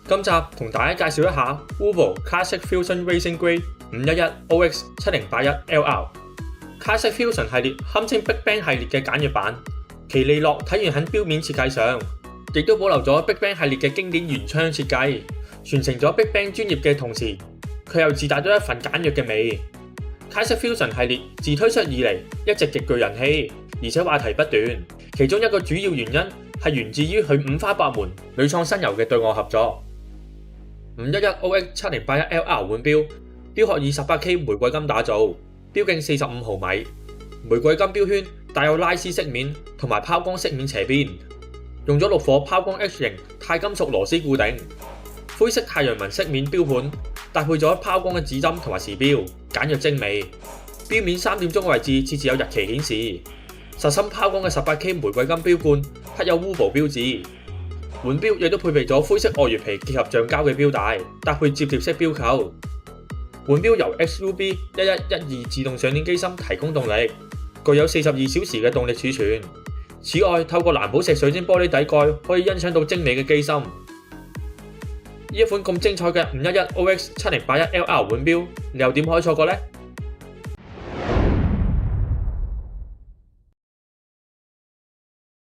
今集同大家介紹一下 Volvo Classic Fusion Racing Grade 511 OX 7081 LR。Classic Fusion 系列堪稱 Big Bang 系列嘅簡約版，其利落體現喺錶面設計上，亦都保留咗 Big Bang 系列嘅經典圓窗設計，傳承咗 Big Bang 專業嘅同時，佢又自帶咗一份簡約嘅味。Classic Fusion 系列自推出以嚟一直極具人氣，而且話題不斷。其中一個主要原因係源自於佢五花八門、屢創新猷嘅對外合作。511 OX 7081 LR 腕錶，錶殼以 18K 玫瑰金打造，錶徑45毫米，玫瑰金錶圈帶有拉絲飾面同埋拋光飾面斜邊，用咗6顆拋光 H 型鈦金屬螺絲固定，灰色太陽紋飾面錶盤搭配咗拋光嘅指針同埋時錶，簡約精美。錶面3點鐘嘅位置設置有日期顯示，實心拋光嘅 18K 玫瑰金錶冠刻有 Volvo 標誌。腕錶亦都配備咗灰色外月皮結合橡膠嘅錶帶，搭配摺疊式錶扣。腕錶由 XUB 1112自動上鏈機芯提供動力，具有42小時嘅動力儲存。此外，透過藍寶石水晶玻璃底蓋，可以欣賞到精美嘅機芯。呢一款咁精彩嘅511 OX 7081 LR 腕錶，你又點可以錯過呢？